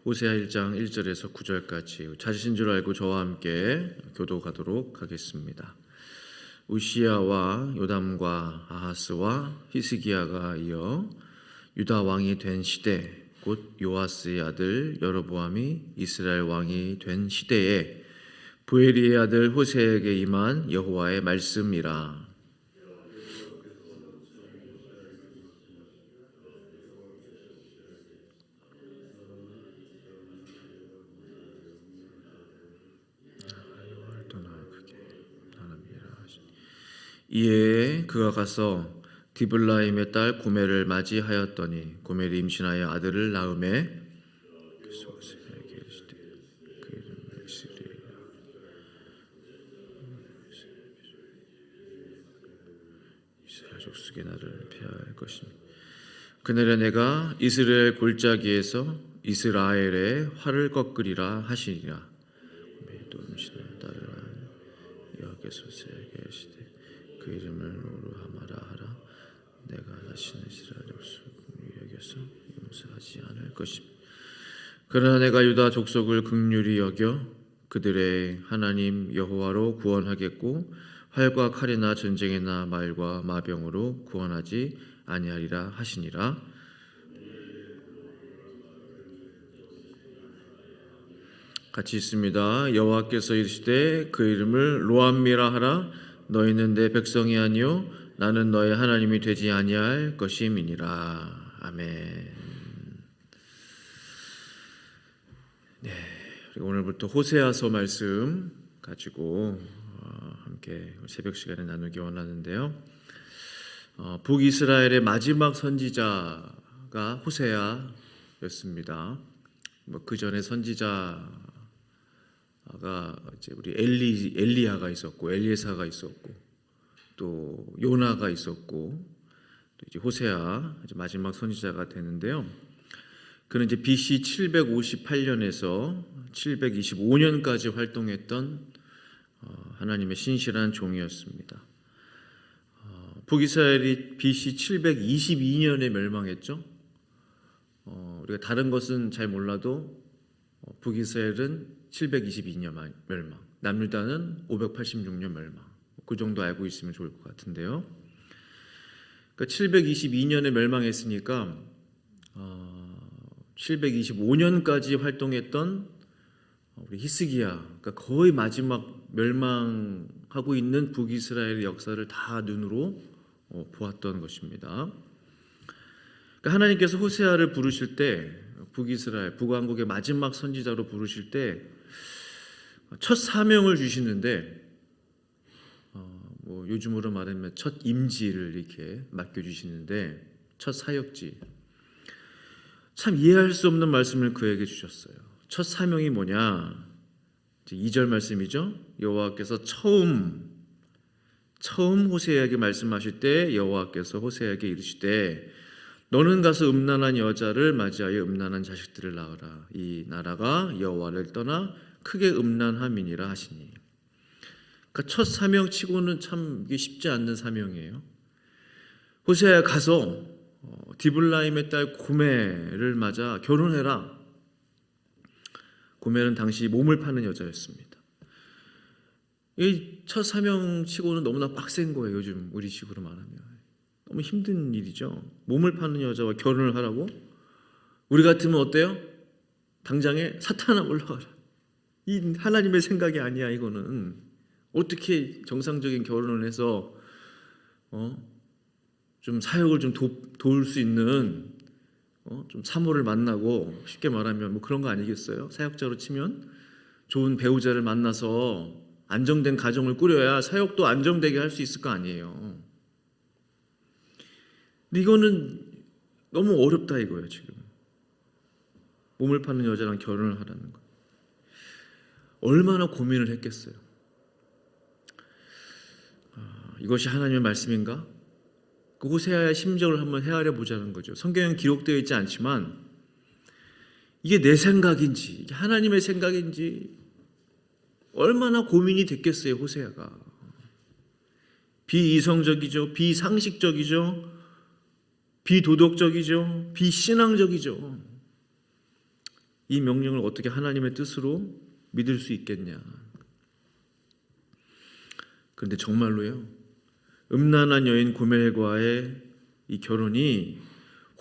호세아 1장 1절에서 9절까지 찾으신 줄 알고 저와 함께 교독하도록 하겠습니다. 우시야와 요담과 아하스와 히스기야가 이어 유다 왕이 된 시대, 곧 요아스의 아들 여로보암이 이스라엘 왕이 된 시대에 부엘리의 아들 호세아에게 임한 여호와의 말씀이라. 이에 그가 가서 디블라임의 딸 고멜을 맞이하였더니 고멜이 임신하여 아들을 낳음에 이스라엘 족속의 나를 폐하할 것이니 그날에 내가 이스라엘 골짜기에서 이스라엘의 활을 꺾으리라 하시니라. 고멜이 또 임신하여 딸을 여호와께서 호세아에게 이르시되 그 이름을 로루하마라 하라. 내가 다시는 이스라엘 족속을 긍휼히 여겨서 용서하지 않을 것입니다. 그러나 내가 유다 족속을 긍휼히 여겨 그들의 하나님 여호와로 구원하겠고 활과 칼이나 전쟁이나 말과 마병으로 구원하지 아니하리라 하시니라. 같이 있습니다. 여호와께서 이르시되 그 이름을 로암미라 하라. 너희는 내 백성이 아니요 나는 너의 하나님이 되지 아니할 것임이니라. 아멘. 네, 그리고 오늘부터 호세아서 말씀 가지고 함께 새벽 시간에 나누기 원하는데요. 북이스라엘의 마지막 선지자가 호세아였습니다. 그 전에 선지자 가 이제 우리 엘리야가 있었고 엘리에사가 있었고 또 요나가 있었고 또 이제 호세아 이제 마지막 선지자가 되는데요. 그는 이제 BC 758년에서 725년까지 활동했던 하나님의 신실한 종이었습니다. 북이스라엘이 BC 722년에 멸망했죠. 우리가 다른 것은 잘 몰라도 북이스라엘은 722년 멸망, 남유다는 586년 멸망. 그 정도 알고 있으면 좋을 것 같은데요. 그러니까 722년에 멸망했으니까 725년까지 활동했던 우리 히스기야, 그러니까 거의 마지막 멸망하고 있는 북이스라엘의 역사를 다 눈으로 보았던 것입니다. 그러니까 하나님께서 호세아를 부르실 때 북이스라엘, 북왕국의 마지막 선지자로 부르실 때 첫 사명을 주시는데 뭐 요즘으로 말하면 첫 임지를 이렇게 맡겨주시는데 첫 사역지, 참 이해할 수 없는 말씀을 그에게 주셨어요. 첫 사명이 뭐냐? 2절 말씀이죠. 여호와께서 처음 호세아에게 말씀하실 때 여호와께서 호세아에게 이르시되 너는 가서 음란한 여자를 맞이하여 음란한 자식들을 낳으라. 이 나라가 여호와를 떠나 크게 음란함이니라 하시니. 그러니까 첫 사명치고는 참 이게 쉽지 않는 사명이에요. 호세아야 가서 디블라임의 딸 고멜을 맞아 결혼해라. 고멜은 당시 몸을 파는 여자였습니다. 이 첫 사명치고는 너무나 빡센 거예요. 요즘 우리식으로 말하면 너무 힘든 일이죠. 몸을 파는 여자와 결혼을 하라고? 우리 같으면 어때요? 당장에 사탄아 올라가라. 이 하나님의 생각이 아니야. 이거는 어떻게 정상적인 결혼을 해서 좀 사역을 좀 도울 수 있는 좀 사모를 만나고, 쉽게 말하면 뭐 그런 거 아니겠어요? 사역자로 치면 좋은 배우자를 만나서 안정된 가정을 꾸려야 사역도 안정되게 할 수 있을 거 아니에요. 근데 이거는 너무 어렵다 이거예요. 지금 몸을 파는 여자랑 결혼을 하라는 거. 얼마나 고민을 했겠어요. 이것이 하나님의 말씀인가? 그 호세아의 심정을 한번 헤아려 보자는 거죠. 성경에는 기록되어 있지 않지만 이게 내 생각인지 이게 하나님의 생각인지 얼마나 고민이 됐겠어요. 호세아가 비이성적이죠, 비상식적이죠, 비도덕적이죠, 비신앙적이죠. 이 명령을 어떻게 하나님의 뜻으로 믿을 수 있겠냐? 그런데 정말로요, 음란한 여인 고멜과의 이 결혼이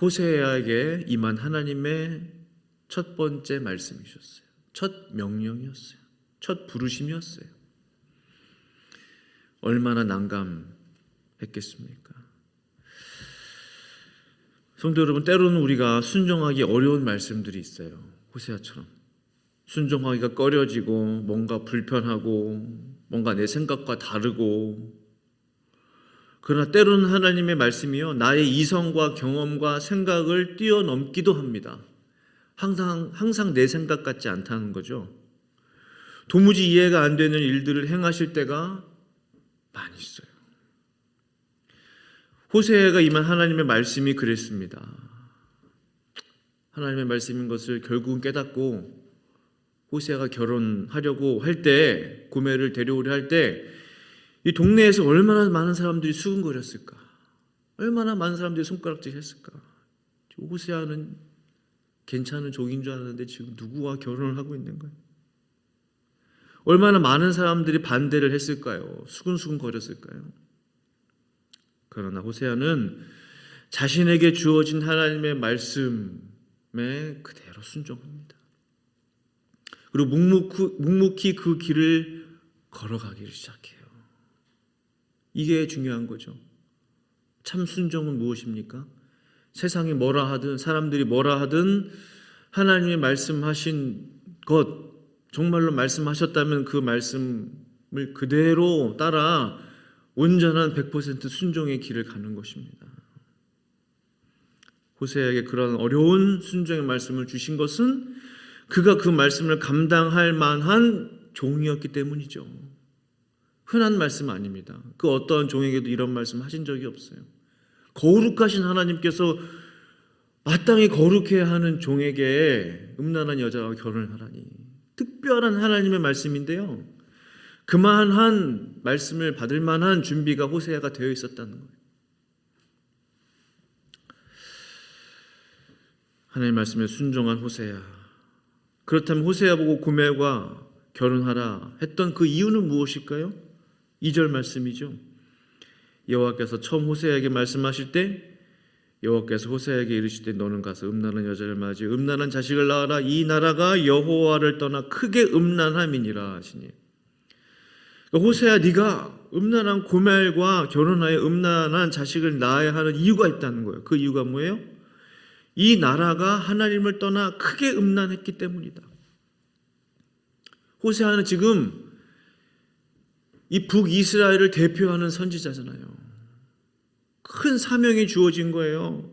호세아에게 임한 하나님의 첫 번째 말씀이셨어요. 첫 명령이었어요. 첫 부르심이었어요. 얼마나 난감했겠습니까? 성도 여러분, 때로는 우리가 순종하기 어려운 말씀들이 있어요. 호세아처럼 순종하기가 꺼려지고 뭔가 불편하고 뭔가 내 생각과 다르고, 그러나 때로는 하나님의 말씀이요, 나의 이성과 경험과 생각을 뛰어넘기도 합니다. 항상 내 생각 같지 않다는 거죠. 도무지 이해가 안 되는 일들을 행하실 때가 많이 있어요. 호세아가 임한 하나님의 말씀이 그랬습니다. 하나님의 말씀인 것을 결국은 깨닫고 호세아가 결혼하려고 할 때, 고멜을 데려오려 할 때 이 동네에서 얼마나 많은 사람들이 수군거렸을까? 얼마나 많은 사람들이 손가락질 했을까? 호세아는 괜찮은 족인 줄 알았는데 지금 누구와 결혼을 하고 있는 거예요? 얼마나 많은 사람들이 반대를 했을까요? 수근수근 거렸을까요? 그러나 호세아는 자신에게 주어진 하나님의 말씀에 그대로 순종합니다. 그리고 묵묵히 그 길을 걸어가기를 시작해요. 이게 중요한 거죠. 참 순종은 무엇입니까? 세상이 뭐라 하든 사람들이 뭐라 하든 하나님이 말씀하신 것, 정말로 말씀하셨다면 그 말씀을 그대로 따라 온전한 100% 순종의 길을 가는 것입니다. 호세아에게 그런 어려운 순종의 말씀을 주신 것은 그가 그 말씀을 감당할 만한 종이었기 때문이죠. 흔한 말씀 아닙니다. 그 어떠한 종에게도 이런 말씀 하신 적이 없어요. 거룩하신 하나님께서 마땅히 거룩해야 하는 종에게 음란한 여자와 결혼을 하라니, 특별한 하나님의 말씀인데요, 그만한 말씀을 받을 만한 준비가 호세아가 되어 있었다는 거예요. 하나님의 말씀에 순종한 호세아. 그렇다면 호세아 보고 고멜과 결혼하라 했던 그 이유는 무엇일까요? 2절 말씀이죠. 여호와께서 처음 호세아에게 말씀하실 때 여호와께서 호세아에게 이르시되 너는 가서 음란한 여자를 맞이해 음란한 자식을 낳아라. 이 나라가 여호와를 떠나 크게 음란함이니라 하시니, 그러니까 호세아, 네가 음란한 고멜과 결혼하여 음란한 자식을 낳아야 하는 이유가 있다는 거예요. 그 이유가 뭐예요? 이 나라가 하나님을 떠나 크게 음란했기 때문이다. 호세아는 지금 이 북이스라엘을 대표하는 선지자잖아요. 큰 사명이 주어진 거예요.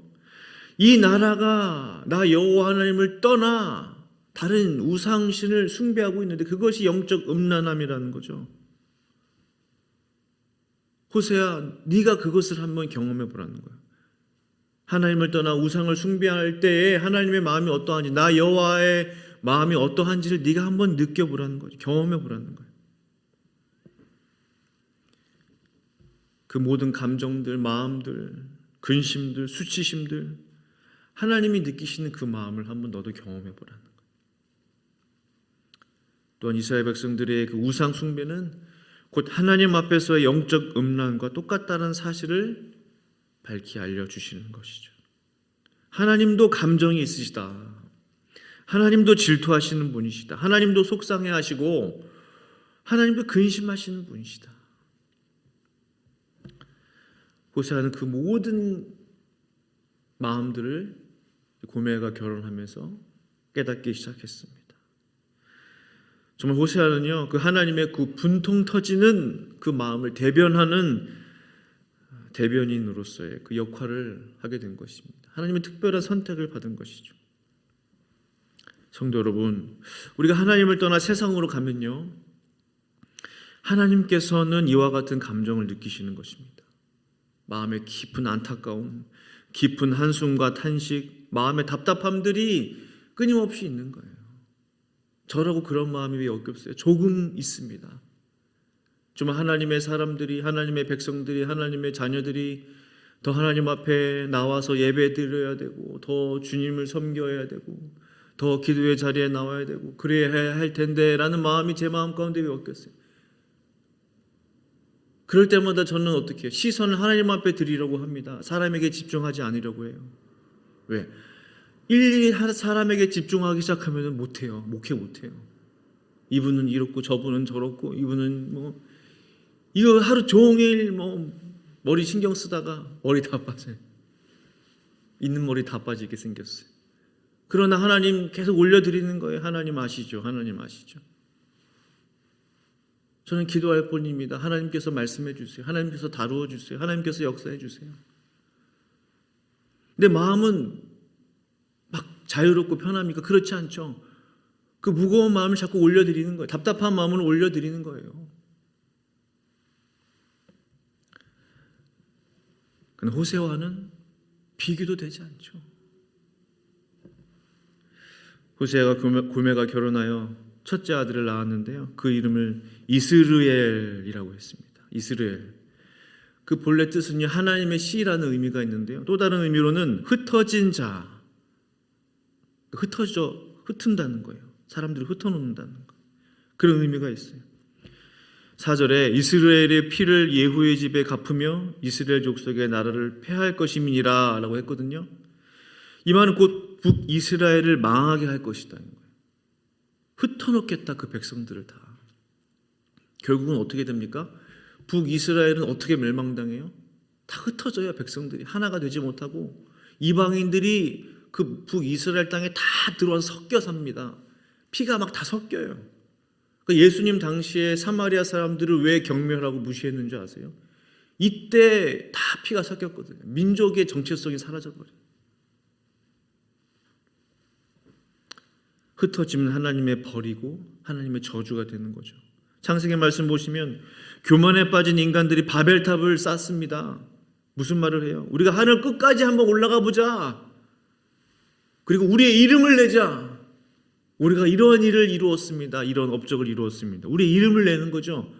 이 나라가 나 여호와 하나님을 떠나 다른 우상신을 숭배하고 있는데 그것이 영적 음란함이라는 거죠. 호세아, 네가 그것을 한번 경험해 보라는 거예요. 하나님을 떠나 우상을 숭배할 때에 하나님의 마음이 어떠한지, 나 여호와의 마음이 어떠한지를 네가 한번 느껴보라는 거죠. 경험해 보라는 거예요. 그 모든 감정들, 마음들, 근심들, 수치심들, 하나님이 느끼시는 그 마음을 한번 너도 경험해 보라는 거예요. 또한 이스라엘 백성들의 그 우상 숭배는 곧 하나님 앞에서의 영적 음란과 똑같다는 사실을 밝히 알려주시는 것이죠. 하나님도 감정이 있으시다. 하나님도 질투하시는 분이시다. 하나님도 속상해하시고 하나님도 근심하시는 분이시다. 호세아는 그 모든 마음들을 고멜과 결혼하면서 깨닫기 시작했습니다. 정말 호세아는요, 그 하나님의 그 분통 터지는 그 마음을 대변하는 대변인으로서의 그 역할을 하게 된 것입니다. 하나님의 특별한 선택을 받은 것이죠. 성도 여러분, 우리가 하나님을 떠나 세상으로 가면요, 하나님께서는 이와 같은 감정을 느끼시는 것입니다. 마음의 깊은 안타까움, 깊은 한숨과 탄식, 마음의 답답함들이 끊임없이 있는 거예요. 저라고 그런 마음이 왜 없겠어요? 조금 있습니다. 정말 하나님의 사람들이, 하나님의 백성들이, 하나님의 자녀들이 더 하나님 앞에 나와서 예배 드려야 되고, 더 주님을 섬겨야 되고, 더 기도의 자리에 나와야 되고 그래야 할 텐데 라는 마음이 제 마음 가운데 엮였어요. 그럴 때마다 저는 어떻게 해요? 시선을 하나님 앞에 드리려고 합니다. 사람에게 집중하지 않으려고 해요. 왜? 일일이 사람에게 집중하기 시작하면 못해요. 목회 못해요. 이분은 이렇고 저분은 저렇고 이분은 뭐 이거 하루 종일 뭐 머리 신경 쓰다가 머리 다 빠져요. 있는 머리 다 빠지게 생겼어요. 그러나 하나님 계속 올려드리는 거예요. 하나님 아시죠? 하나님 아시죠? 저는 기도할 뿐입니다. 하나님께서 말씀해 주세요. 하나님께서 다루어 주세요. 하나님께서 역사해 주세요. 내 마음은 막 자유롭고 편합니까? 그렇지 않죠. 그 무거운 마음을 자꾸 올려드리는 거예요. 답답한 마음을 올려드리는 거예요. 그런데 호세아와는 비교도 되지 않죠. 호세아가 고메가 결혼하여 첫째 아들을 낳았는데요. 그 이름을 이스르엘이라고 했습니다. 이스르엘. 그 본래 뜻은요, 하나님의 씨라는 의미가 있는데요. 또 다른 의미로는 흩어진 자. 흩은다는 거예요. 사람들을 흩어놓는다는 거. 그런 의미가 있어요. 4절에 이스라엘의 피를 예후의 집에 갚으며 이스라엘 족속의 나라를 폐할 것임이니라 라고 했거든요. 이 말은 곧 북이스라엘을 망하게 할 것이다. 흩어놓겠다, 그 백성들을 다. 결국은 어떻게 됩니까? 북이스라엘은 어떻게 멸망당해요? 다 흩어져요. 백성들이 하나가 되지 못하고 이방인들이 그 북이스라엘 땅에 다 들어와서 섞여 삽니다. 피가 막 다 섞여요. 예수님 당시에 사마리아 사람들을 왜 경멸하고 무시했는지 아세요? 이때 다 피가 섞였거든요. 민족의 정체성이 사라져버려요. 흩어지면 하나님의 벌이고 하나님의 저주가 되는 거죠. 창세기 말씀 보시면 교만에 빠진 인간들이 바벨탑을 쌓습니다. 무슨 말을 해요? 우리가 하늘 끝까지 한번 올라가 보자. 그리고 우리의 이름을 내자. 우리가 이러한 일을 이루었습니다. 이런 업적을 이루었습니다. 우리의 이름을 내는 거죠.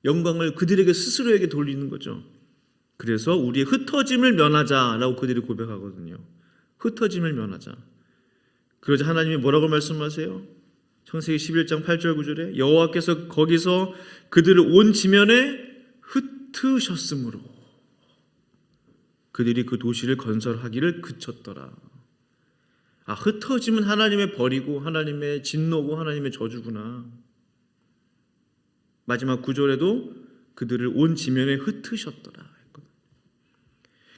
영광을 그들에게 스스로에게 돌리는 거죠. 그래서 우리의 흩어짐을 면하자라고 그들이 고백하거든요. 흩어짐을 면하자. 그러자 하나님이 뭐라고 말씀하세요? 창세기 11장 8절 9절에 여호와께서 거기서 그들을 온 지면에 흩으셨으므로 그들이 그 도시를 건설하기를 그쳤더라. 아, 흩어짐은 하나님의 벌이고 하나님의 진노고 하나님의 저주구나. 마지막 9절에도 그들을 온 지면에 흩으셨더라.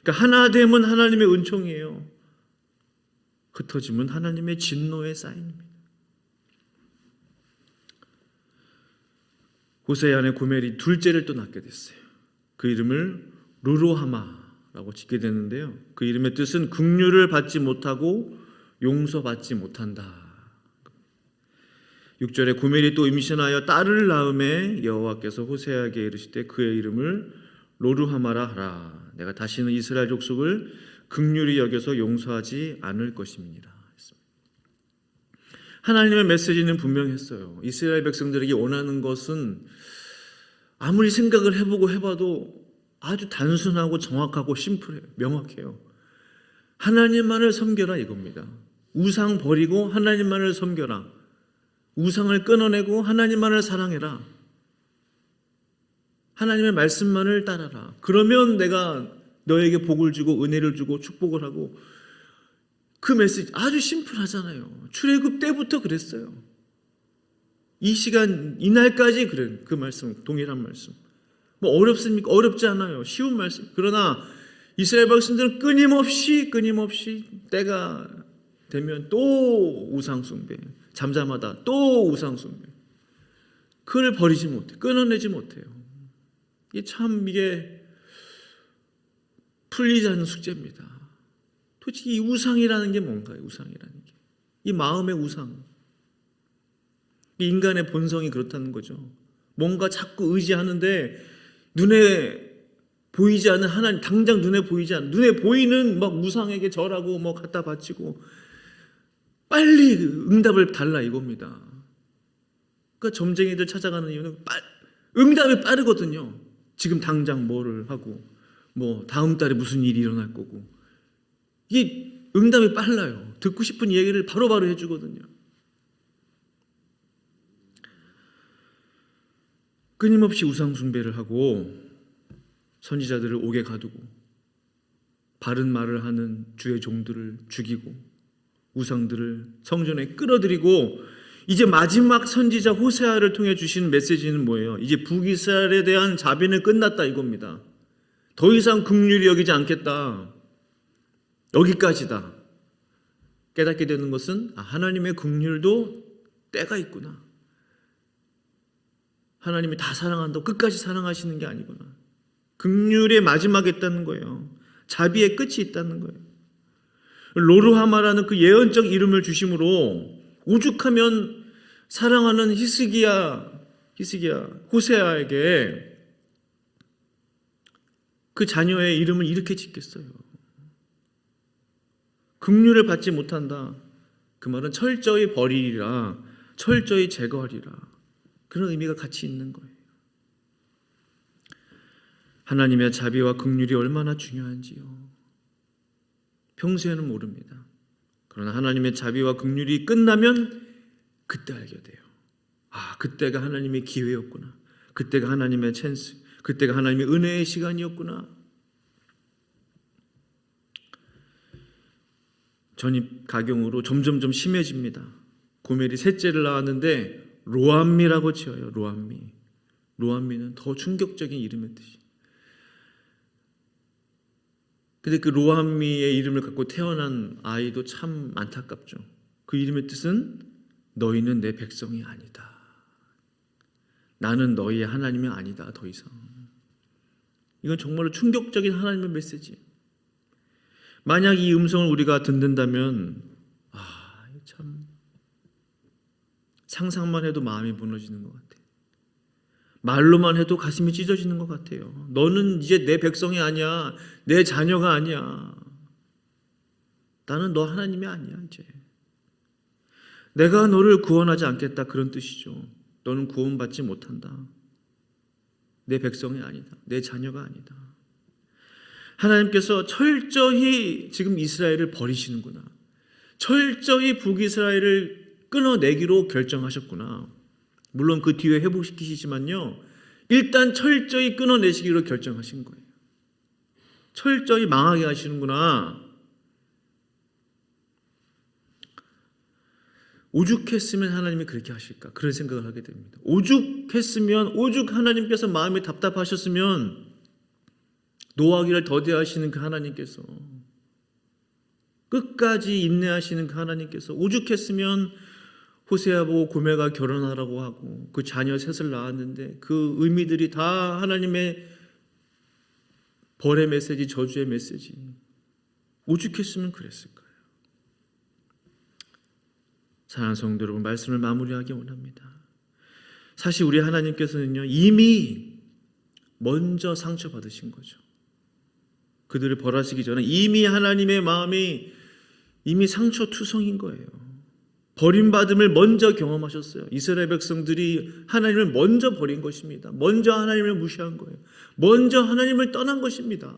그러니까 하나됨은 하나님의 은총이에요. 흩어짐은 하나님의 진노의 사인입니다. 호세아 안에 고멜이 둘째를 또 낳게 됐어요. 그 이름을 르로하마라고 짓게 됐는데요. 그 이름의 뜻은 긍휼을 받지 못하고 용서받지 못한다. 6절에 고멜이 또 임신하여 딸을 낳음에 여호와께서 호세아에게 이르시되 그의 이름을 로르하마라 하라. 내가 다시는 이스라엘 족속을 긍휼히 여겨서 용서하지 않을 것임이니라. 하나님의 메시지는 분명했어요. 이스라엘 백성들에게 원하는 것은 아무리 생각을 해봐도 아주 단순하고 정확하고 심플해요. 명확해요. 하나님만을 섬겨라 이겁니다. 우상 버리고 하나님만을 섬겨라. 우상을 끊어내고 하나님만을 사랑해라. 하나님의 말씀만을 따라라. 그러면 내가 너에게 복을 주고 은혜를 주고 축복을 하고. 그 메시지 아주 심플하잖아요. 출애굽 때부터 그랬어요. 이 시간 이날까지 그래. 그 말씀 동일한 말씀. 뭐 어렵습니까? 어렵지 않아요. 쉬운 말씀. 그러나 이스라엘 백성들은 끊임없이 때가 되면 또 우상 숭배. 잠잠하다 또 우상 숭배. 그걸 버리지 못해. 끊어내지 못해요. 이게 풀리지 않는 숙제입니다. 도대체 이 우상이라는 게 뭔가요? 우상이라는 게. 이 마음의 우상. 이 인간의 본성이 그렇다는 거죠. 뭔가 자꾸 의지하는데 눈에 보이지 않는 하나님, 당장 눈에 보이지 않는, 눈에 보이는 막 우상에게 절하고 뭐 갖다 바치고 빨리 응답을 달라 이겁니다. 그러니까 점쟁이들 찾아가는 이유는 응답이 빠르거든요. 지금 당장 뭐를 하고 뭐 다음 달에 무슨 일이 일어날 거고. 이게 응답이 빨라요. 듣고 싶은 얘기를 바로바로 해주거든요. 끊임없이 우상 숭배를 하고 선지자들을 옥에 가두고 바른 말을 하는 주의 종들을 죽이고 우상들을 성전에 끌어들이고 이제 마지막 선지자 호세아를 통해 주시는 메시지는 뭐예요? 이제 북이스라엘에 대한 자비는 끝났다 이겁니다. 더 이상 긍휼히 여기지 않겠다. 여기까지다. 깨닫게 되는 것은 하나님의 긍휼도 때가 있구나. 하나님이 다 사랑한다고 끝까지 사랑하시는 게 아니구나. 긍휼의 마지막에 있다는 거예요. 자비의 끝이 있다는 거예요. 로르하마라는 그 예언적 이름을 주심으로 오죽하면 사랑하는 히스기야 호세아에게 그 자녀의 이름을 이렇게 짓겠어요. 긍휼을 받지 못한다. 그 말은 철저히 버리리라, 철저히 제거하리라. 그런 의미가 같이 있는 거예요. 하나님의 자비와 긍휼이 얼마나 중요한지요. 평소에는 모릅니다. 그러나 하나님의 자비와 긍휼이 끝나면 그때 알게 돼요. 그때가 하나님의 기회였구나. 그때가 하나님의 찬스, 그때가 하나님의 은혜의 시간이었구나. 전입 가경으로 점점점 심해집니다. 고멜이 셋째를 낳았는데 로암미라고 지어요. 로암미는 더 충격적인 이름의 뜻이. 근데 그 로암미의 이름을 갖고 태어난 아이도 참 안타깝죠. 그 이름의 뜻은 너희는 내 백성이 아니다. 나는 너희의 하나님이 아니다. 더 이상. 이건 정말로 충격적인 하나님의 메시지. 만약 이 음성을 우리가 듣는다면 참 상상만 해도 마음이 무너지는 것 같아요. 말로만 해도 가슴이 찢어지는 것 같아요. 너는 이제 내 백성이 아니야. 내 자녀가 아니야. 나는 너 하나님이 아니야 이제. 내가 너를 구원하지 않겠다 그런 뜻이죠. 너는 구원받지 못한다. 내 백성이 아니다. 내 자녀가 아니다. 하나님께서 철저히 지금 이스라엘을 버리시는구나. 철저히 북이스라엘을 끊어내기로 결정하셨구나. 물론 그 뒤에 회복시키시지만요. 일단 철저히 끊어내시기로 결정하신 거예요. 철저히 망하게 하시는구나. 오죽했으면 하나님이 그렇게 하실까? 그런 생각을 하게 됩니다. 오죽 하나님께서 마음이 답답하셨으면 노하기를 더디하시는 그 하나님께서 끝까지 인내하시는 그 하나님께서 오죽했으면 호세아 보고 고멜과 결혼하라고 하고 그 자녀 셋을 낳았는데 그 의미들이 다 하나님의 벌의 메시지, 저주의 메시지. 오죽했으면 그랬을 거예요. 사랑하는 성도 여러분, 말씀을 마무리하기 원합니다. 사실 우리 하나님께서는요 이미 먼저 상처받으신 거죠. 그들을 벌하시기 전에 이미 하나님의 마음이 이미 상처투성인 거예요. 버림받음을 먼저 경험하셨어요. 이스라엘 백성들이 하나님을 먼저 버린 것입니다. 먼저 하나님을 무시한 거예요. 먼저 하나님을 떠난 것입니다.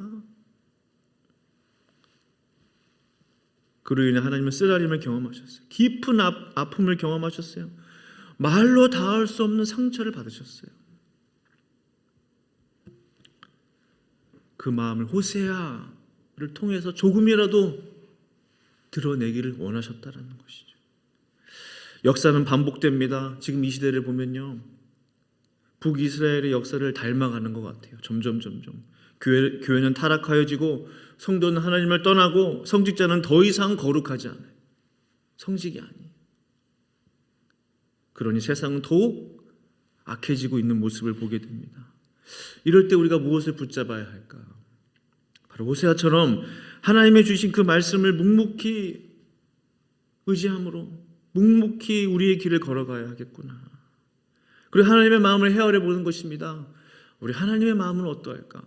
그로 인해 하나님은 쓰라림을 경험하셨어요. 깊은 아픔을 경험하셨어요. 말로 닿을 수 없는 상처를 받으셨어요. 그 마음을 호세아를 통해서 조금이라도 드러내기를 원하셨다라는 것이죠. 역사는 반복됩니다. 지금 이 시대를 보면요. 북이스라엘의 역사를 닮아가는 것 같아요. 점점. 교회는 타락하여지고 성도는 하나님을 떠나고 성직자는 더 이상 거룩하지 않아요. 성직이 아니에요. 그러니 세상은 더욱 악해지고 있는 모습을 보게 됩니다. 이럴 때 우리가 무엇을 붙잡아야 할까? 바로 호세아처럼 하나님의 주신 그 말씀을 묵묵히 의지함으로 묵묵히 우리의 길을 걸어가야 하겠구나. 그리고 하나님의 마음을 헤아려 보는 것입니다. 우리 하나님의 마음은 어떠할까?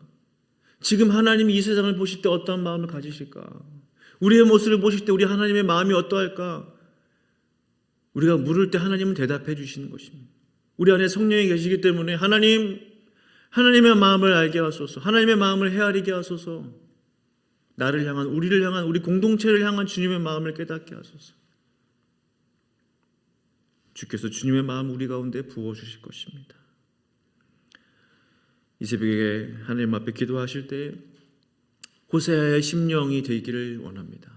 지금 하나님이 이 세상을 보실 때 어떠한 마음을 가지실까? 우리의 모습을 보실 때 우리 하나님의 마음이 어떠할까? 우리가 물을 때 하나님은 대답해 주시는 것입니다. 우리 안에 성령이 계시기 때문에 하나님의 마음을 알게 하소서, 하나님의 마음을 헤아리게 하소서. 나를 향한, 우리를 향한, 우리 공동체를 향한 주님의 마음을 깨닫게 하소서. 주께서 주님의 마음 우리 가운데 부어주실 것입니다. 이 새벽에 하나님 앞에 기도하실 때 호세아의 심령이 되기를 원합니다.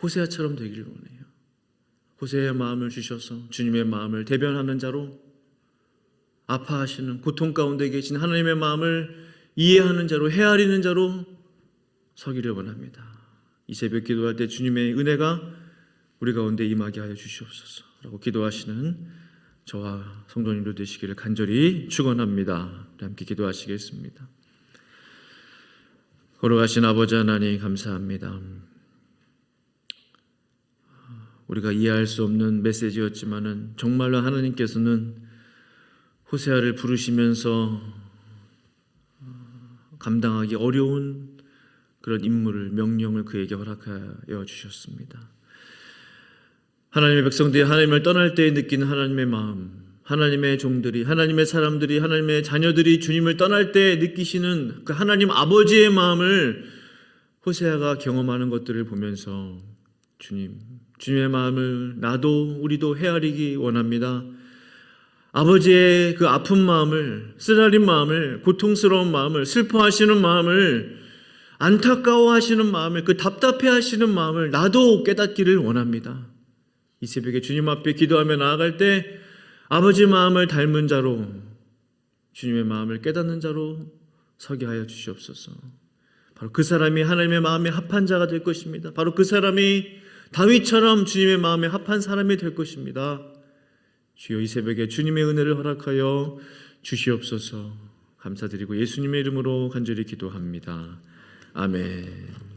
호세아처럼 되기를 원해요. 호세아의 마음을 주셔서 주님의 마음을 대변하는 자로, 아파하시는 고통 가운데 계신 하나님의 마음을 이해하는 자로, 헤아리는 자로 서기를 원합니다. 이 새벽 기도할 때 주님의 은혜가 우리 가운데 임하게 하여 주시옵소서 라고 기도하시는 저와 성도님들 되시기를 간절히 축원합니다. 함께 기도하시겠습니다. 걸어가신 아버지 하나님 감사합니다. 우리가 이해할 수 없는 메시지였지만은 정말로 하나님께서는 호세아를 부르시면서 감당하기 어려운 그런 임무를, 명령을 그에게 허락하여 주셨습니다. 하나님의 백성들이 하나님을 떠날 때에 느끼는 하나님의 마음, 하나님의 종들이, 하나님의 사람들이, 하나님의 자녀들이 주님을 떠날 때 느끼시는 그 하나님 아버지의 마음을 호세아가 경험하는 것들을 보면서 주님의 마음을 나도 우리도 헤아리기 원합니다. 아버지의 그 아픈 마음을, 쓰라린 마음을, 고통스러운 마음을, 슬퍼하시는 마음을, 안타까워하시는 마음을, 그 답답해하시는 마음을 나도 깨닫기를 원합니다. 이 새벽에 주님 앞에 기도하며 나아갈 때 아버지 마음을 닮은 자로, 주님의 마음을 깨닫는 자로 서게 하여 주시옵소서. 바로 그 사람이 하나님의 마음에 합한 자가 될 것입니다. 바로 그 사람이 다윗처럼 주님의 마음에 합한 사람이 될 것입니다. 주여, 이 새벽에 주님의 은혜를 허락하여 주시옵소서. 감사드리고 예수님의 이름으로 간절히 기도합니다. 아멘.